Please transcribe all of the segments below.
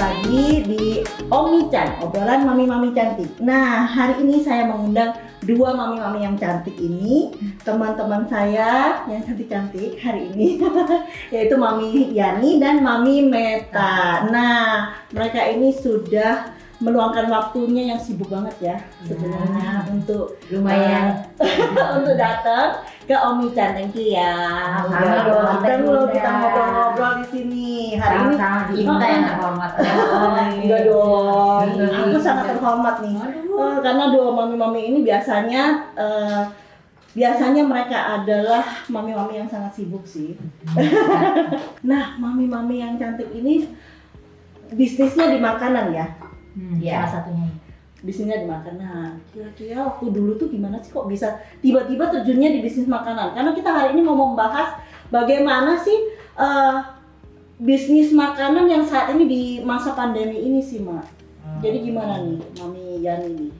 lagi di Omi-chan, obrolan mami-mami cantik. Nah, hari ini saya mengundang dua mami-mami yang cantik ini, teman-teman saya yang cantik-cantik hari ini, yaitu Mami Yani dan Mami Meta. Nah, mereka ini sudah meluangkan waktunya yang sibuk banget ya sebenarnya untuk lumayan untuk datang ke Omi-chan. Thank you ya. Sama loh, Kita ngobrol-ngobrol di sini hari ini. sama kita yang terhormat. Enggak dong. Aku sangat terhormat nih. Karena dua mami-mami ini biasanya mereka adalah mami-mami yang sangat sibuk sih. Nah, mami-mami yang cantik ini bisnisnya di makanan ya. Ya, salah satunya. Bisnisnya di makanan. Nah, kira-kira waktu dulu tuh gimana sih kok bisa tiba-tiba terjunnya di bisnis makanan? Karena kita hari ini mau membahas bagaimana sih bisnis makanan yang saat ini di masa pandemi ini sih, Mak. Jadi gimana nih, Mami Yani nih?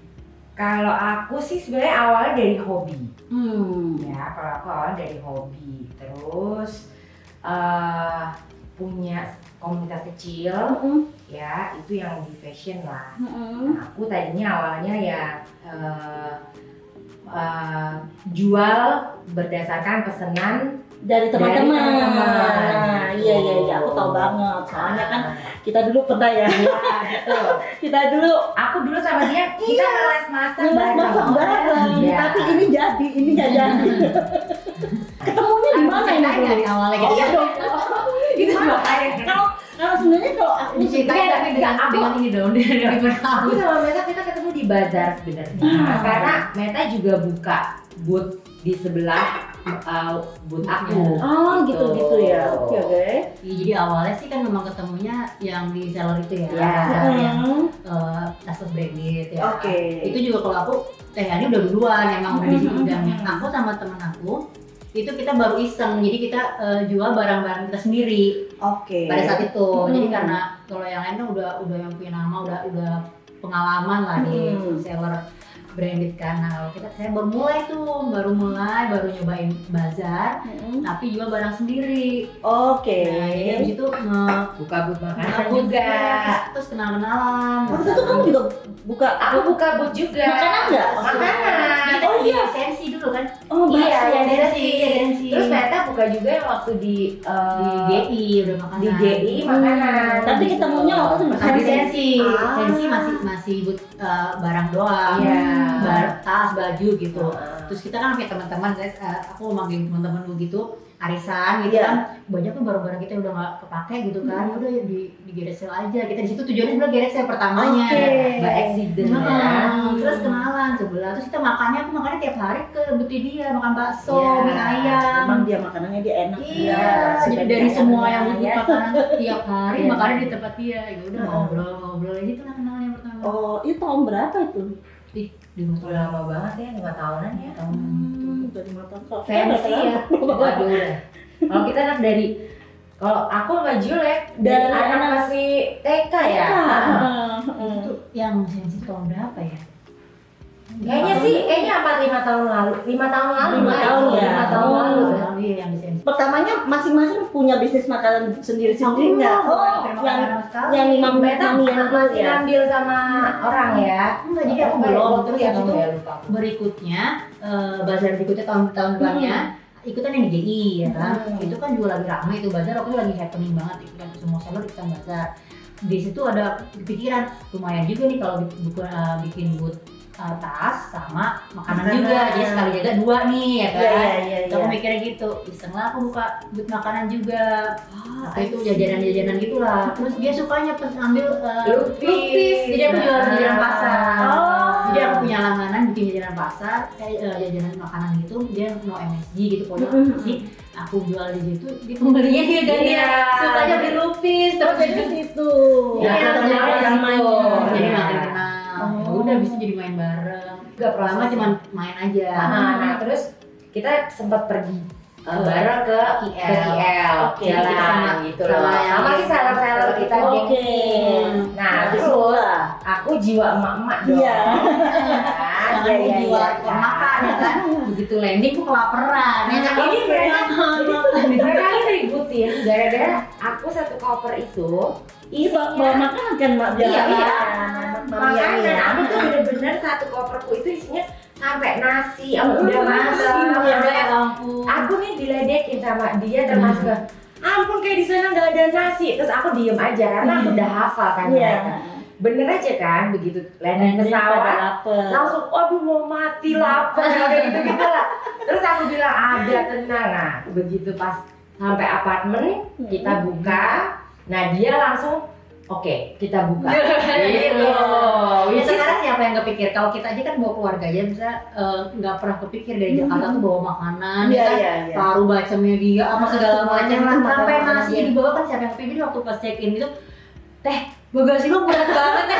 Kalau aku sih sebenarnya awalnya dari hobi. Ya. Kalau aku awalnya dari hobi, terus punya komunitas kecil, ya itu yang di fashion lah. Nah, aku tadinya awalnya ya jual berdasarkan pesanan Dari teman-teman. Nah, Iya, aku tahu banget. Soalnya kan kita dulu pernah ya. Gitu. Aku dulu sama dia kita ngeles masak bareng. Iya. Tapi ini nggak jadi. Ketemunya di mana ini? Dari awalnya gitu. Iya dong. Itu makanya. Kalau sebenarnya kalau aku Diceritain tapi dengan ini dong dari pertama. Aku sama Meta kita ketemu di bazar sebenarnya. Karena Meta juga buka booth di sebelah booth aku. Oh, gitu ya. Oke. Ya, jadi awalnya sih kan memang ketemunya yang di seller itu ya. Iya. Yang custom branded ya. Oke. Itu juga kalau aku ini udah duluan emang udah di situ dan aku sama temen aku itu kita baru iseng, jadi kita jual barang-barang kita sendiri pada saat itu. Jadi karena kalau yang lain kan udah yang punya nama, udah pengalaman lah di seller branded kan. Nah, saya baru mulai nyobain bazar, tapi jual barang sendiri. Oke. Nah, jadi habis itu Buka booth makanan juga. terus kenal-kenalan. Waktu itu kamu juga buka Aku buka booth juga. Makanan nggak? Makanan. Kita di sensi dulu kan. Iya, yang Sensi. Terus Meta buka juga yang waktu di Di GI udah makanan. di GI makanan. Tapi ketemunya waktu itu Di sensi. Ah. Sensi masih but barang doang. Iya. Tas, baju gitu. Terus kita kan punya teman-teman, guys. Aku manggil teman-teman begitu, arisan gitu kan. Banyak tuh barang-barang kita udah nggak kepake gitu kan. Udah di garage sale aja. Kita di situ tujuannya sebenarnya garage sale pertamanya. By accident ya. Terus kenalan sebelah. Terus kita makannya tiap hari ke buti dia, makan bakso, Iya. mie ayam. Emang dia makanannya dia enak. Iya, jadi Sebagai dari semua ayam yang ya. butuh makanan tiap hari Iya. makannya di tempat dia. Ya udah ngobrol gitu lah kenalnya yang pertama. Oh, itu tahun berapa itu? Di Udah lama banget ya, 5 tahunan ya. Udah 5 tahun kok. Fancy ya. Waduh udah. Kalau kita anak kalau aku sama Juliet dari anak masih TK ya. Itu yang sensi tahun berapa ya? Kayaknya 4-5 tahun lalu. 5 tahun lalu. 5 tahun ya. 5 tahun lalu. Iya yang di sensi. Pertamanya masing-masing punya bisnis makanan sendiri-sendiri nggak? Yang Meta masih ya. ngambil sama orang ya. Enggak, jadi aku belum. Terus ya habis itu lupa. berikutnya bazar berikutnya tahun depannya ikutan yang di GI ya kan. Itu kan juga lagi ramai itu bazar, aku lagi happening banget ikutan semua seller ikutan bazar. Di situ ada kepikiran lumayan juga nih kalau bikin booth tas sama makanan juga, jadi sekali jaga 2 nih ya kan. Iya. Aku mikirnya gitu, iseng lah aku buka booth makanan juga. Itu jajanan-jajanan gitulah. Terus dia sukanya ambil lupis, jadi aku jual di jajanan pasar. Jadi aku punya langganan bikin jajanan pasar, jajanan makanan gitu, dia no MSG gitu, pokoknya sih. Aku jual di situ, dia pembelinya dia kan dia sukanya beli lupis, terus Jadi situ. iya, yang main. jadi makin kenal. Ya udah bisa jadi main bareng. Gak lama cuma main aja. Nah, terus kita sempat pergi bareng ke KL, Oke. jalan gitu loh. Sama sih seller-seller kita geng. Oke. Nah, Terus terus aku jiwa emak-emak dong. Iya. Jangan dijual makan ya kan. Begitu landing kok kelaparan. Ya kan? Ini mereka ini ributin gara-gara aku satu koper itu bawa makanan kan mak biar Iya, iya. makanan Aku tuh bener-bener satu koperku itu isinya sampai nasi, aku udah nasi, masak. ya ampun. Aku nih diledekin sama dia termasuk ampun kayak di sana nggak ada nasi. Terus aku diem aja karena aku udah hafal kan mereka. Bener aja kan begitu landing pesawat langsung aduh mau mati lapar kayak gitu lah. Terus aku bilang ada tenang. Nah begitu pas sampai apartemen kita buka, nah dia langsung oke, kita buka. Gitu. Ya sekarang siapa yang kepikir? Kalau kita aja kan bawa keluarga aja bisa nggak pernah kepikir dari Jakarta tuh bawa makanan, paru bacemnya dia apa segala macam sampai nasi dibawa kan siapa yang kepikir waktu pas check in itu teh bagasi lo berat banget kan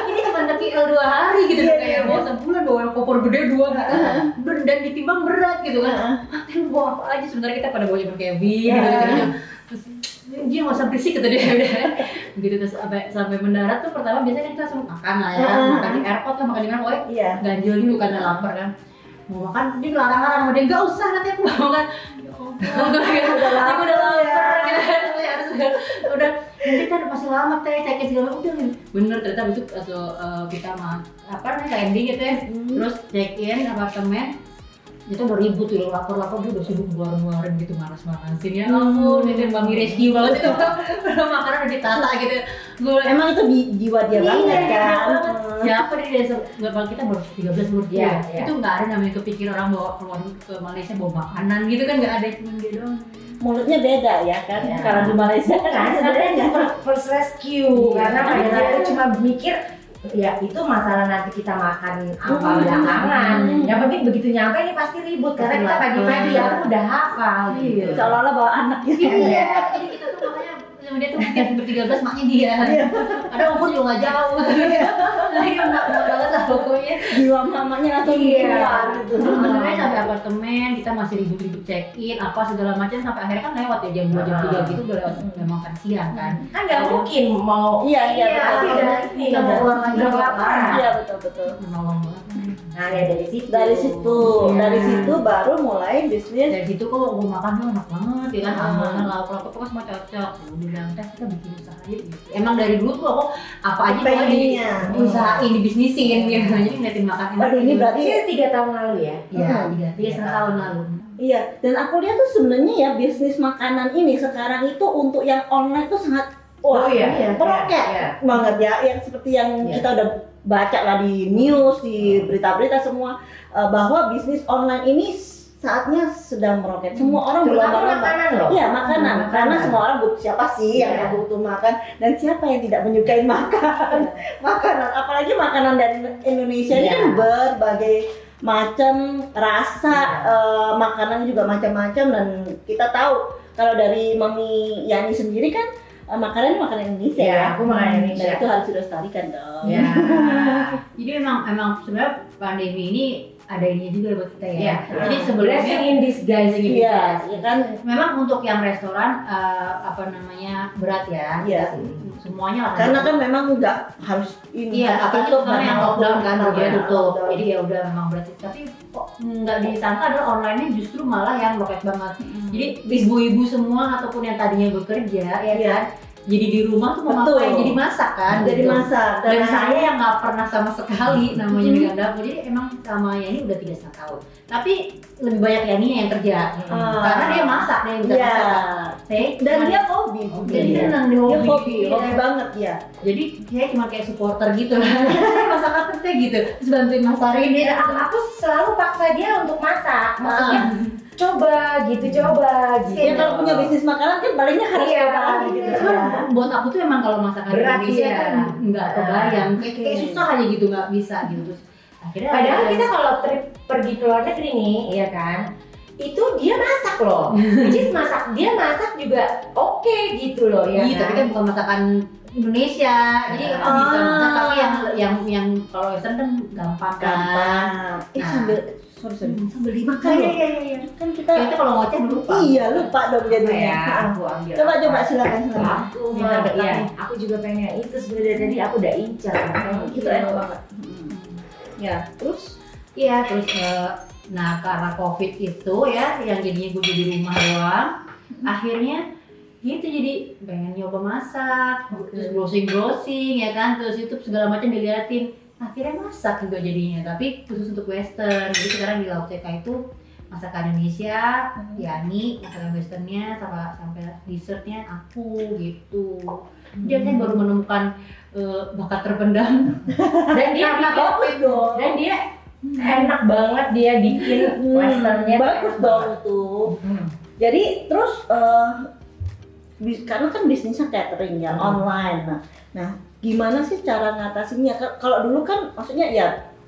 ini cuma TPL 2 hari gitu kayak bawa sebulan bawa koper gede 2 gitu dan ditimbang berat gitu kan lu bawa apa aja sebenarnya kita pada bawa cuma kayak gitu terus dia nggak usah berisik kata dia udah gitu terus sampai mendarat tuh pertama biasanya kan kita langsung makan lah ya makan di airport kan makan di mana pokoknya ganjil dulu karena lapar kan mau makan dia larang-larang sama dia nggak usah nanti aku mau makan ya ampun udah lapar gitu kan harus udah nanti kan masih lama teh check-in segala udah bener ternyata besok kita landing gitu ya terus check-in apartemen itu udah ribut tuh lapor dia udah sibuk ngeluarin gitu manas-manasin ya ampun ini mami rescue banget itu makanan udah ditata gitu emang itu jiwa dia banget kan siapa di desa kita baru 13 umur dia itu nggak ada namanya kepikir orang bawa keluar ke Malaysia bawa makanan gitu kan nggak ada cuma dia doang mulutnya beda ya kan kalau di Malaysia kan sebenarnya first rescue karena mereka cuma mikir ya itu masalah nanti kita makan apa belakangan. Yang penting begitu nyampe ini pasti ribut karena kita pagi-pagi aku udah hafal gitu. Seolah-olah bawa anak gitu. Iya. Jadi kita tuh makanya sama dia tuh mungkin ber-13 maknya dia. Ada umur juga nggak jauh. Jadi enak banget lah pokoknya. Jiwa mamanya langsung keluar gitu. Sebenarnya sampai apartemen kita masih ribut-ribut check-in apa segala macam sampai akhirnya kan lewat ya jam 2 jam 3 gitu udah lewat memang kan siang kan. Kan nggak mungkin mau pasti kita mau keluar lagi udah kelaparan. Iya betul. Menolong banget. Nah ya dari situ dari situ baru mulai bisnis. Dari situ kok gue makan tuh enak banget ya kan sambalnya lauk-lauk apa semua cocok. Gue bilang teh kita bikin usaha aja gitu. Emang dari dulu tuh aku apa aja mau diusahain dibisnisin gitu. Jadi ngeliatin makan enak. Waduh ini berarti 3 tahun lalu ya? Iya, 3 tahun lalu. Iya, dan aku lihat tuh sebenarnya ya bisnis makanan ini sekarang itu untuk yang online tuh sangat meroket banget ya, yang seperti yang kita udah baca lah di news, di berita-berita semua bahwa bisnis online ini saatnya sedang meroket. Semua orang berlomba-lomba. Iya, makanan. Karena semua orang butuh siapa sih yang nggak butuh makan dan siapa yang tidak menyukai makan. Makanan, apalagi makanan dari Indonesia ini kan berbagai macam rasa, makanan juga macam-macam dan kita tahu kalau dari Mami Yani sendiri kan makanan Indonesia ya. Aku makanan Indonesia. Dan itu harus dilestarikan dong. Ya. Jadi emang sebenarnya pandemi ini ada ininya juga buat kita ya. Jadi sebelumnya in disguise gitu. Iya, kan. Memang untuk yang restoran berat ya. Iya. Semuanya lah. Karena kan memang nggak harus ini. Iya, apalagi karena yang lockdown kan udah tutup. Lockdown. Jadi ya udah memang berat. Tapi kok nggak disangka adalah online-nya justru malah yang roket banget. Jadi ibu-ibu semua ataupun yang tadinya bekerja ya kan. Jadi di rumah tuh mau ngapain? Jadi masak kan? Jadi masak. Dan saya yang nggak pernah sama sekali namanya megang dapur. Jadi emang sama Yani udah 3,5 tahun. Tapi lebih banyak Yani yang kerja. Karena dia masak, dia yang bisa masak. Dan dia hobi. Jadi senang Dia hobi. hobi banget ya. Jadi saya cuma kayak supporter gitu lah. Saya masak apa teh gitu. Terus bantuin masakin dia. Aku selalu paksa dia untuk masak. Maksudnya coba gitu. Ya kalau punya bisnis makanan kan palingnya harus coba gitu. Buat aku tuh emang kalau masakan Berat, Indonesia iya. kan nggak kebayang. Kayak susah aja gitu, nggak bisa gitu. Terus akhirnya Padahal kita kalau trip pergi ke luar negeri nih, ya kan, itu dia masak loh. Jadi dia masak juga oke gitu loh ya. Iya, tapi kan bukan masakan Indonesia. Jadi bisa masak tapi yang kalau Western kan gampang kan. Sambil dimakan loh. Iya. Kan kita Itu kalau ngoceh lupa. Iya, lupa dong jadinya. Aku ambil. Coba silakan. Aku aku juga pengen itu sebenarnya tadi aku udah incar. Itu enak banget. Ya, terus Nah karena COVID itu ya yang jadinya gue di rumah doang, akhirnya gitu, jadi pengen nyoba masak, terus browsing ya kan, terus YouTube segala macam diliatin, akhirnya masak juga jadinya, tapi khusus untuk western. Jadi sekarang di Lauk TK itu masakan Indonesia, Yani masakan westernnya, sampai dessertnya aku gitu. Dia kan baru menemukan bakat terpendam Dan dia bagus dong. dan dia enak banget dia bikin westernnya. Bagus dong tuh. Jadi terus karena kan bisnisnya catering ya, online. Nah, gimana sih cara ngatasinnya? Kalau dulu kan maksudnya ya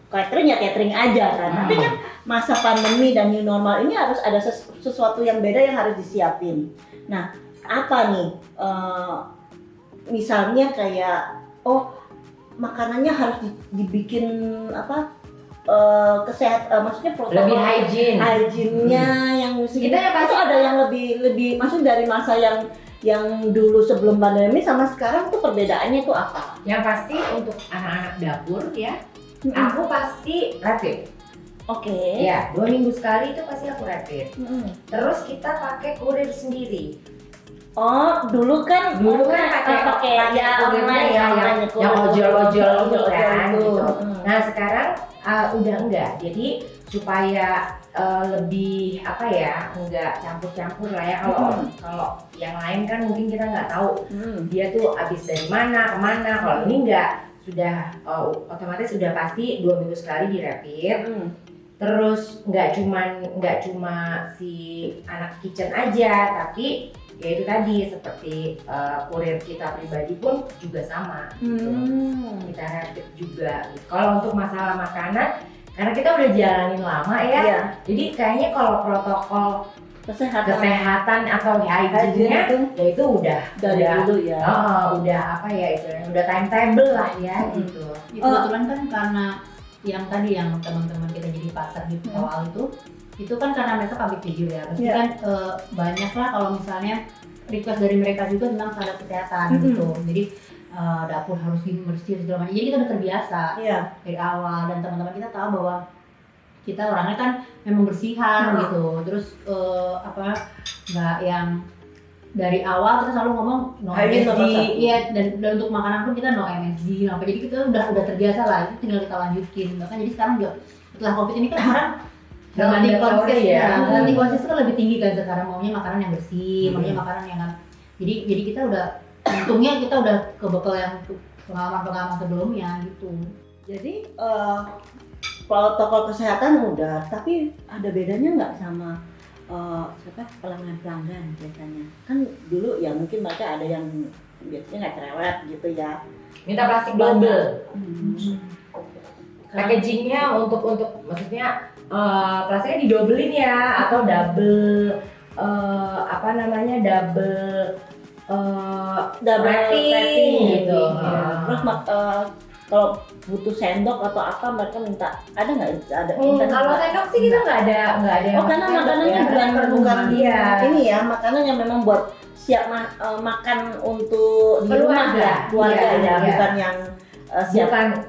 catering aja kan. Tapi kan masa pandemi dan new normal ini harus ada sesuatu yang beda yang harus disiapin. Nah, apa nih? Misalnya kayak makanannya harus dibikin apa? Maksudnya protokol Lebih hygiene-nya yang kita yang pasti ada yang lebih maksudnya dari masa yang dulu sebelum pandemi sama sekarang tuh perbedaannya tuh apa? Yang pasti untuk anak-anak dapur ya, aku pasti rapid. Oke. Ya, 2 minggu sekali itu pasti aku rapid. Terus kita pakai kurir sendiri. Oh, dulu kan pakai ya online yang ojol-ojol gitu kan. gitu. Nah sekarang udah enggak. Jadi supaya lebih apa ya, enggak campur-campur lah ya. Kalau yang lain kan mungkin kita nggak tahu dia tuh habis dari mana kemana. Kalau ini enggak, sudah otomatis sudah pasti 2 minggu sekali di rapid. Terus nggak cuma si anak kitchen aja, tapi ya itu tadi seperti kurir kita pribadi pun juga sama gitu. Kita rapid juga gitu. Kalau untuk masalah makanan, karena kita udah jalanin lama ya, jadi kayaknya kalau protokol kesehatan atau hygiene-nya ya itu udah dari dulu ya. Udah apa ya itu, udah timetable lah ya gitu. Kebetulan kan karena yang tadi yang teman-teman kita jadi pasar di awal itu kan karena mereka public figure ya, pasti kan banyak lah kalau misalnya request dari mereka juga tentang standar kesehatan gitu. Jadi dapur harus bersih segala macam. Jadi kita udah terbiasa dari awal, dan teman-teman kita tahu bahwa kita orangnya kan memang bersihan gitu. Terus nggak yang dari awal kita selalu ngomong no MSG, iya, dan untuk makanan pun kita no MSG, apa, jadi kita udah terbiasa lah, itu tinggal kita lanjutin. Bahkan jadi sekarang juga setelah COVID ini kan orang nanti konsisten kan lebih tinggi kan sekarang, maunya makanan yang bersih, maunya makanan yang kan, jadi kita udah untungnya kita udah kebekal yang pengalaman sebelumnya gitu. Jadi protokol kesehatan udah, tapi ada bedanya nggak sama pelanggan biasanya? Kan dulu ya mungkin mereka ada yang biasanya nggak cerewet gitu ya, minta plastik double. Packagingnya untuk maksudnya plastiknya didobelin ya, atau double double wrapping gitu. Terus kalau butuh sendok atau apa mereka minta, ada nggak? Kalau sendok sih kita nggak ada yang karena makanannya bukan ini ya, makanan yang memang buat siap makan untuk di rumah ya, keluarga ya, bukan yang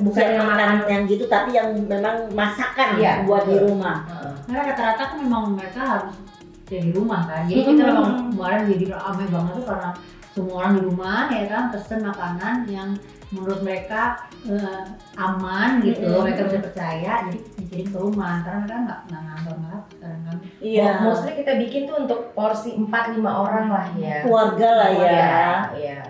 bukan yang makan yang gitu, tapi yang memang masakan buat di rumah. Karena rata-rata kan memang mereka harus di rumah kan, jadi kita memang kemarin jadi ramai banget tuh karena semua orang di rumah ya kan, pesen makanan yang menurut mereka aman gitu, mereka bisa percaya, jadi dikirim ke rumah karena mereka nggak ngantor sekarang kan. Iya. Mostly kita bikin tuh untuk porsi 4-5 orang lah ya. Keluarga lah ya. Iya.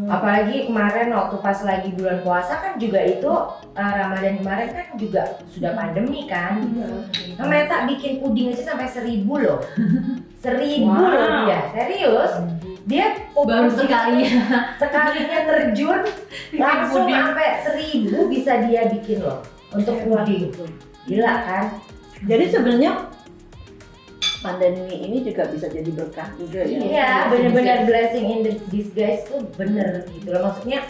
Apalagi kemarin waktu pas lagi bulan puasa kan juga itu Ramadan kemarin kan juga sudah pandemi kan. Nah, Meta bikin puding aja sampai 1.000 loh. 1.000 loh dia, serius. Dia baru sekalinya terjun langsung sampai 1.000 bisa dia bikin loh untuk puding. Gila kan? Jadi sebenarnya pandemi ini juga bisa jadi berkah juga ya. Iya, benar-benar blessing in disguise tuh bener gitu loh. Maksudnya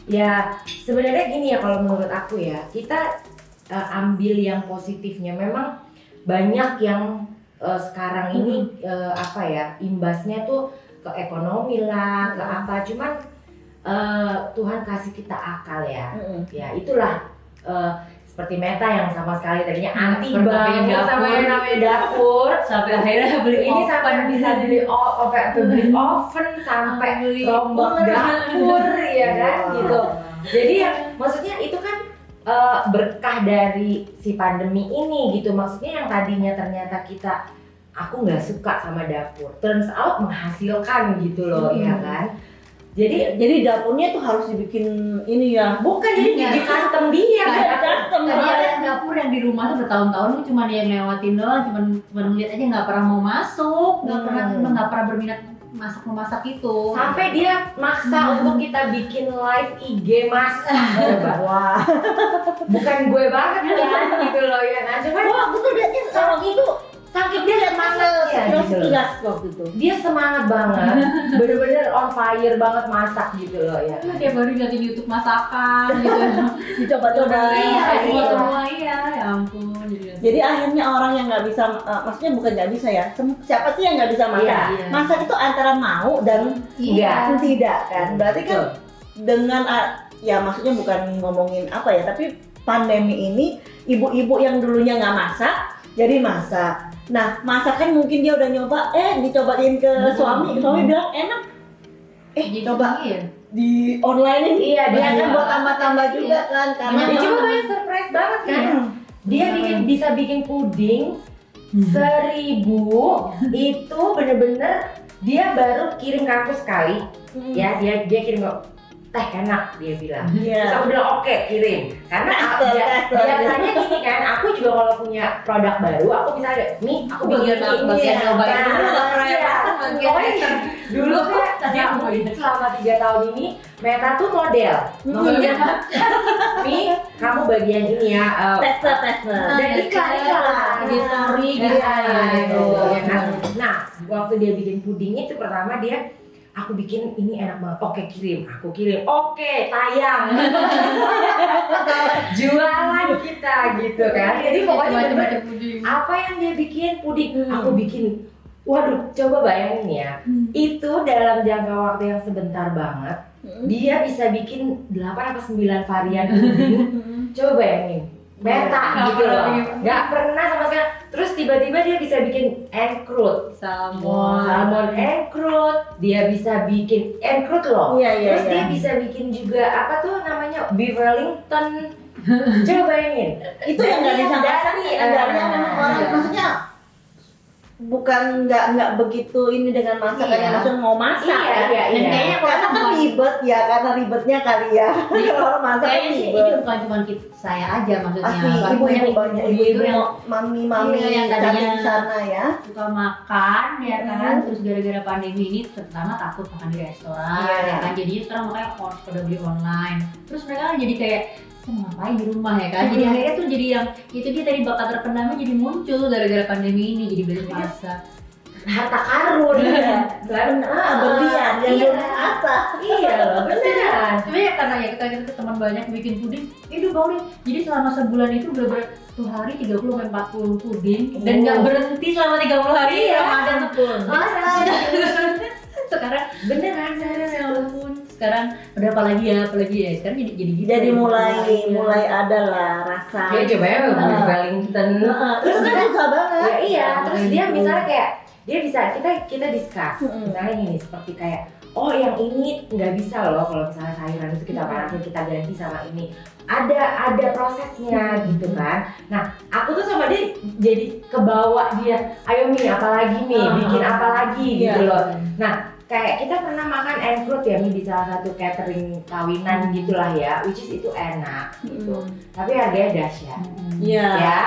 ya sebenarnya gini ya, kalau menurut aku ya, kita ambil yang positifnya. Memang banyak yang sekarang ini imbasnya tuh ke ekonomi lah, ke apa. Cuman Tuhan kasih kita akal ya. Ya itulah seperti Meta yang sama sekali tadinya anti Pernah pengen banget sama dapur. yang namanya dapur. Sampai akhirnya beli Ini sampai bisa beli beli oven sampai Beli rombak cooler. dapur ya kan Wow. gitu. Jadi ya maksudnya itu kan berkah dari si pandemi ini gitu. Maksudnya yang tadinya ternyata aku nggak suka sama dapur, turns out menghasilkan gitu loh ya kan. Jadi dapurnya tuh harus dibikin ini ya. Bukan jadi Iya. di custom dia kan. Custom Tadi banget. ada dapur yang di rumah tuh bertahun-tahun tuh cuma yang lewatin doang, cuma ngeliat aja nggak pernah mau masuk, nggak pernah berminat memasak itu. Sampai dia maksa untuk kita bikin live IG masak. Coba. Wah. Bukan gue banget kan gitu loh ya kan. Cuman Wah, aku tuh liatnya kalau gitu saking dia semangat ya gitu loh. sekilas waktu itu. Dia semangat banget, bener-bener on fire banget masak gitu loh ya. Dia baru liatin YouTube masakan gitu. Dicoba-coba. Iya, Semua ya ampun. Jadi akhirnya orang yang nggak bisa, maksudnya bukan nggak bisa ya. Siapa sih yang nggak bisa masak? Iya, iya. Masak itu antara mau dan Iya. tidak kan. Berarti kan Betul. dengan ya maksudnya bukan ngomongin apa ya, tapi pandemi ini ibu-ibu yang dulunya nggak masak jadi masak. Nah, masakan mungkin dia udah nyoba, dicobain ke suami bilang enak. Coba di online ini. Iya, dia dia kan buat tambah-tambah juga kan karena Dia coba banyak surprise banget kan. Dia bisa bikin puding 1000 itu bener-bener dia baru kirim ke aku sekali. Ya, dia kirim ke teh enak dia bilang. Iya. Terus aku bilang oke kirim. Karena biasanya gini kan, aku juga kalau punya produk baru, aku bisa ada, nih aku bikin bagian ini. nyobain Nah, dulu lah, iya. bagian Pokoknya tester. dulu kan dia mungkin selama 3 tahun ini Meta tuh model. Maksudnya nih kamu bagian ini ya tester. dan iklan di story gitu gitu. gitu ya kan. Nah, waktu dia bikin puding itu pertama dia aku bikin ini enak banget. Oke, kirim. Aku kirim. Oke, tayang. Jualan kita gitu kan. Jadi pokoknya bener-bener apa yang dia bikin puding, aku bikin. Waduh, coba bayangin ya. Itu dalam jangka waktu yang sebentar banget, dia bisa bikin 8 atau 9 varian puding. Coba bayangin. Meta gitu loh. Nggak pernah sama sekali. Terus tiba-tiba dia bisa bikin encrute. Salmon encrute. Dia bisa bikin encrute loh. Iya. Terus dia bisa bikin juga apa tuh namanya beef Wellington. Coba bayangin. Itu yang nggak bisa masak. Andalnya memang orang maksudnya bukan nggak begitu ini dengan masakan yang langsung mau masak kan. Iya. Dan kayaknya Karena kan ribet ya, karena ribetnya kali ya. Kalau orang masak kan Kayaknya sih ini ribet. bukan cuma saya aja maksudnya. Asli ibu-ibu banyak, ibu-ibu mami-mami Iya, yang cari tadinya di sana ya. suka makan ya kan, terus gara-gara pandemi ini terutama takut makan di restoran ya kan, jadinya sekarang makanya pada beli online, terus mereka jadi kayak mau ngapain di rumah ya kan, jadi akhirnya tuh jadi yang itu dia tadi bakat terpendamnya jadi muncul gara-gara pandemi ini, jadi belajar masak. Harta karun. Berlian yang belum masak. Iya loh, beneran. Cuma ya karena ya kita teman banyak bikin puding, itu bangun jadi selama sebulan itu bener-bener tuh hari 30-40 puding dan nggak berhenti selama 30 hari. Iya. Ramadan pun. Sekarang Beneran. ya ampun. Sekarang udah apalagi ya sekarang jadi gitu. Jadi mulai ada lah rasa. Dia coba ya beef Wellington. Terus kan susah banget. Ya iya, terus dia Gitu. misalnya kayak dia bisa kita discuss misalnya gini seperti kayak oh yang ini nggak bisa loh kalau misalnya sayuran itu kita panasin kita ganti sama ini ada prosesnya gitu kan. Nah aku tuh sama dia jadi kebawa dia ayo Mi apalagi Mi bikin apa lagi gitu loh. Nah kayak kita pernah makan encrute ya Mi di salah satu catering kawinan gitulah ya, which is itu enak gitu tapi harganya dahsyat. Iya. Ya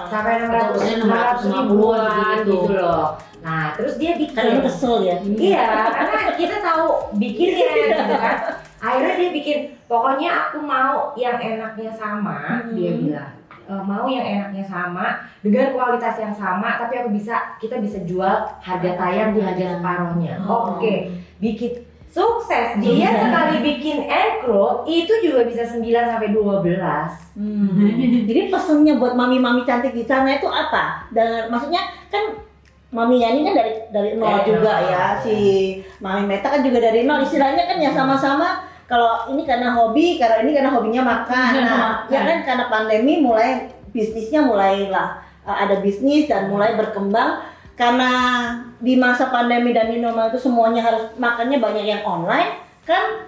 sampai 600 ribuan gitu loh. Nah terus dia Karena bikin kesel ya. iya karena kita tahu bikinnya gitu kan. Akhirnya dia bikin pokoknya aku mau yang enaknya sama. Dia bilang mau yang enaknya sama dengan kualitas yang sama tapi kita bisa jual harga tayang di harga separuhnya. Oke, bikin sukses. Dia sekali bikin encrute itu juga bisa 9 sampai 12. Jadi pesennya buat mami-mami cantik di sana itu apa? Dan maksudnya kan Mami Yani kan dari nol Dari juga nol. ya, si Mami Meta kan juga dari nol. Istilahnya kan ya sama-sama kalau ini karena hobinya makan. Nah, ya kan karena pandemi mulai bisnisnya mulailah ada bisnis dan mulai berkembang karena di masa pandemi dan new normal itu semuanya harus makannya banyak yang online kan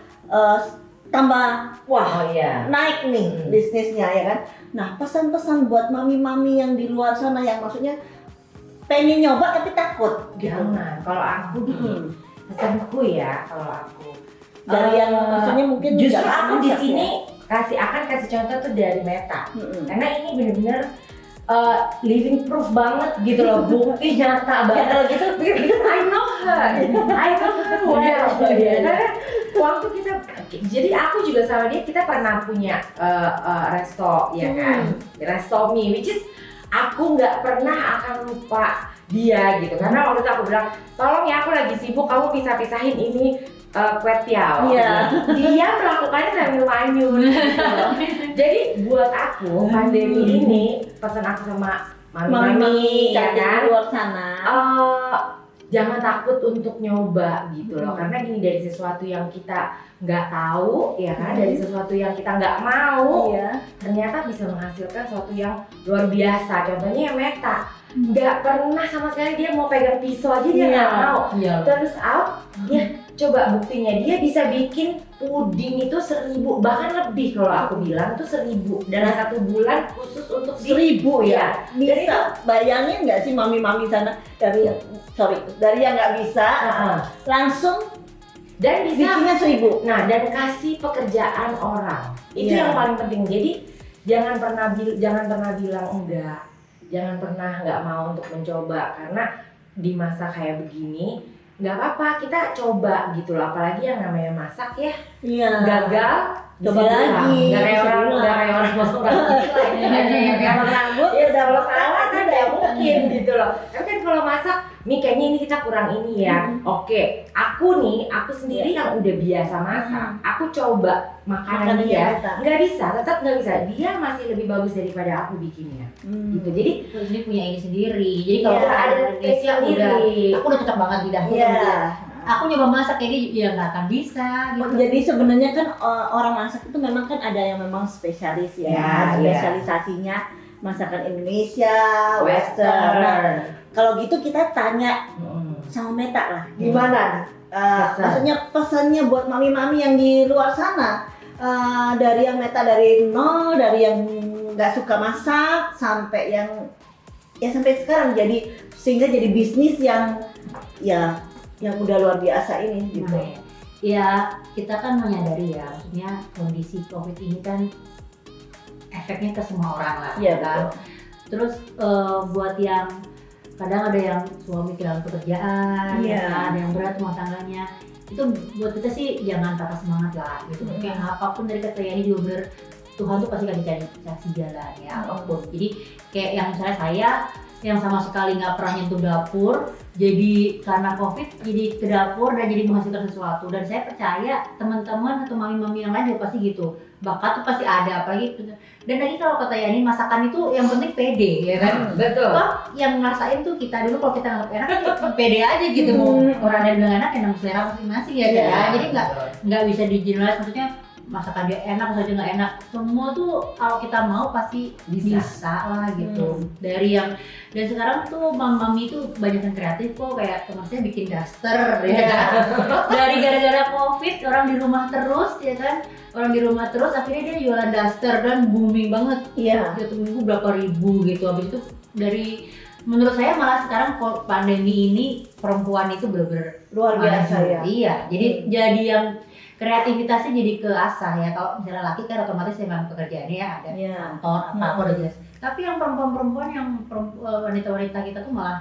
tambah naik nih bisnisnya ya kan. Nah, pesan-pesan buat mami-mami yang di luar sana yang maksudnya pengen nyoba tapi takut gitu. Jangan, kalau aku pesanku ya, kalau aku dari yang maksudnya mungkin justru nggak aku di masak sini ya. kasih contoh tuh dari Meta. Karena ini bener-bener living proof banget gitu loh, bukti nyata banget. Kalau gitu Because I know her well. Karena waktu kita, jadi aku juga sama dia kita pernah punya resto ya kan, resto mie, which is aku nggak pernah akan lupa dia gitu. Karena waktu itu aku bilang, tolong ya aku lagi sibuk, kamu pisah-pisahin ini kue tiaw. Dia melakukannya sambil manyun. Jadi buat aku pandemi ini pesan aku sama mami-mami ya kan, di luar sana. Jangan takut untuk nyoba gitu loh. Karena gini, dari sesuatu yang kita nggak tahu ya kan, dari sesuatu yang kita nggak mau, ternyata bisa menghasilkan sesuatu yang luar biasa. Contohnya yang Meta, nggak pernah sama sekali dia mau pegang pisau aja dia nggak mau. Terus ya coba buktinya dia bisa bikin puding itu 1000 bahkan lebih, kalau aku bilang tuh 1000 dalam 1 bulan khusus untuk 1000 ya. Bisa bayangin nggak sih mami-mami sana dari yang nggak bisa langsung dan bisa bikinnya 1000. Nah, dan kasih pekerjaan orang itu yang paling penting. Jadi jangan pernah bilang enggak, jangan pernah nggak mau untuk mencoba, karena di masa kayak begini nggak apa-apa kita coba gitu loh. Apalagi yang namanya masak ya, gagal coba lagi, nggak kayak orang masuk lagi kalau rambut udah kalau salah kan ya mungkin gitu loh. Tapi kan kalau masak nih kayaknya ini kita kurang ini ya. Oke, aku sendiri yang udah biasa masak, aku coba makanan dia nggak bisa, tetap nggak bisa. Dia masih lebih bagus daripada aku bikinnya gitu. Jadi ini punya ini sendiri, jadi kalau ada taste sendiri, aku udah cocok banget di dapur sama dia. Aku nyoba masak kayak dia, ya nggak akan bisa gitu. Jadi sebenarnya kan orang masak itu memang kan ada yang memang spesialis spesialisasinya masakan Indonesia, Western. Nah, kalau gitu kita tanya sama Meta lah, gimana nih? Maksudnya pesannya buat mami-mami yang di luar sana, dari yang Meta dari nol, dari yang nggak suka masak sampai yang sampai sekarang sehingga jadi bisnis yang udah luar biasa ini gitu. Ya kita kan menyadari ya, maksudnya kondisi COVID ini kan efeknya ke semua orang lah, kan. Terus buat yang kadang ada yang suami kehilangan pekerjaan, ada yang berat rumah tangganya, itu buat kita sih jangan patah semangat lah gitu. Kayak apapun dari kata ini juga bener, Tuhan tuh pasti kasih jalan ya apapun. Jadi kayak yang misalnya saya yang sama sekali nggak pernah nyentuh dapur, jadi karena COVID jadi ke dapur dan jadi menghasilkan sesuatu. Dan saya percaya teman-teman atau mami-mami yang lain juga pasti gitu, bakat tuh pasti ada, apalagi. Dan lagi kalau kata Yani, masakan itu yang penting pede ya kan. Betul. Yang ngerasain tuh kita dulu, kalau kita nganggap enak pede aja gitu. Orang yang bilang enak yang selera masing-masing ya kan. Jadi nggak bisa digeneralis, maksudnya masakan dia enak atau dia nggak enak, semua tuh kalau kita mau pasti bisa lah gitu. Dari yang, dan sekarang tuh mami itu banyak yang kreatif kok, kayak teman saya bikin daster ya kan. Dari gara-gara COVID orang di rumah terus ya kan, orang di rumah terus akhirnya dia jualan daster dan booming banget. Satu minggu berapa ribu gitu. Habis itu menurut saya malah sekarang pandemi ini perempuan itu bener-bener luar biasa ya. Iya, jadi yang kreativitasnya jadi keasah ya. Kalau misalnya laki kan otomatis memang pekerjaannya ya ada kantor apa udah jelas. Tapi yang perempuan-perempuan yang wanita-wanita kita tuh malah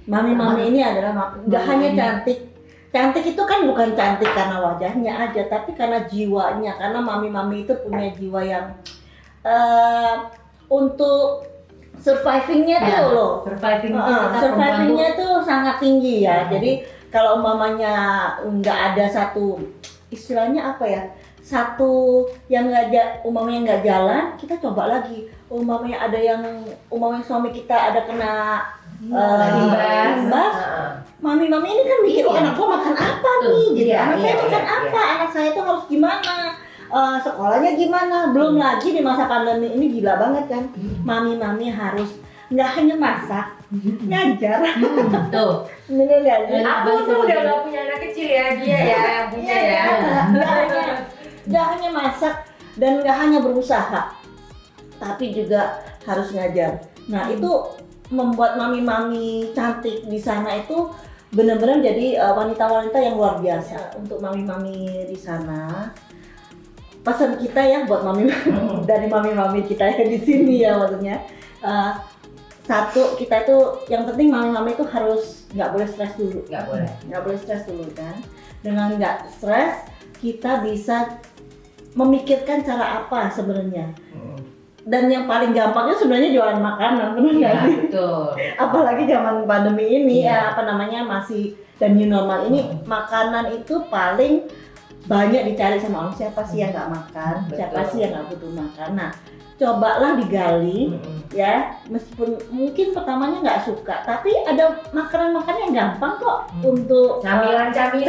mami-mami ini adalah nggak hanya cantik. Cantik itu kan bukan cantik karena wajahnya aja, tapi karena jiwanya. Karena mami-mami itu punya jiwa yang untuk survivingnya tuh loh. Survivingnya tuh sangat tinggi ya. Jadi kalau umpamanya nggak ada satu, istilahnya apa ya, satu yang umpamanya nggak jalan, kita coba lagi. Umpamanya ada yang, umpamanya suami kita ada kena imbas, mami-mami ini kan mikir, oh anak gua makan apa nih, jadi Iya, anak saya iya, makan iya, apa, anak saya tuh harus gimana, sekolahnya gimana, belum lagi di masa pandemi ini gila banget kan, mami-mami harus nggak hanya masak, ngajar, Tuh. bener nggak sih? Aku tuh udah gak punya anak kecil ya, dia ya yang punya ya. Nggak hanya masak dan nggak hanya berusaha, tapi juga harus ngajar. Nah itu membuat mami-mami cantik di sana itu benar-benar jadi wanita-wanita yang luar biasa. Untuk mami-mami di sana, pesan kita ya buat mami dari mami-mami kita yang di sini ya, maksudnya satu, kita itu yang penting mami-mami itu harus nggak boleh stres dulu. Nggak boleh stres dulu kan. Dengan nggak stres kita bisa memikirkan cara apa sebenarnya. Dan yang paling gampangnya sebenarnya jualan makanan, benar nggak sih? Betul. Apalagi zaman pandemi ini Iya. masih dan new normal ini, makanan itu paling banyak dicari sama orang. Siapa sih yang nggak makan? Siapa Betul. sih yang nggak butuh makan? Nah, cobalah digali ya, meskipun mungkin pertamanya nggak suka, tapi ada makanan-makanan yang gampang kok untuk camilan. Tapi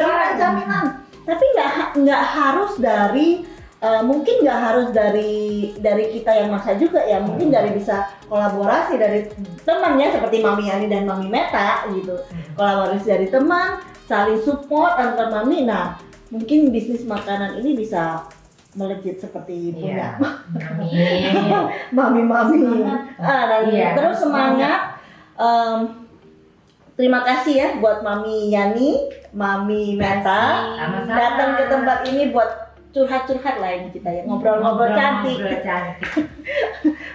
nggak harus dari mungkin nggak harus dari kita yang masak juga ya, mungkin dari bisa kolaborasi dari teman ya, seperti Mami Yani dan Mami Meta gitu, kolaborasi dari teman, saling support antar mami. Nah mungkin bisnis makanan ini bisa melejit seperti punya Amin. mami-mami. Iya, Terus semangat. Terima kasih ya buat Mami Yani, Mami Meta Sama-sama. datang ke tempat ini buat curhat-curhat lah ini kita ya, ngobrol-ngobrol cantik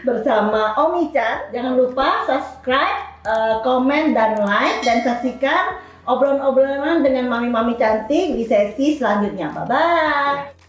bersama Omi Chan. Jangan lupa subscribe, komen dan like, dan saksikan obrolan-obrolan dengan mami-mami cantik di sesi selanjutnya. Bye bye.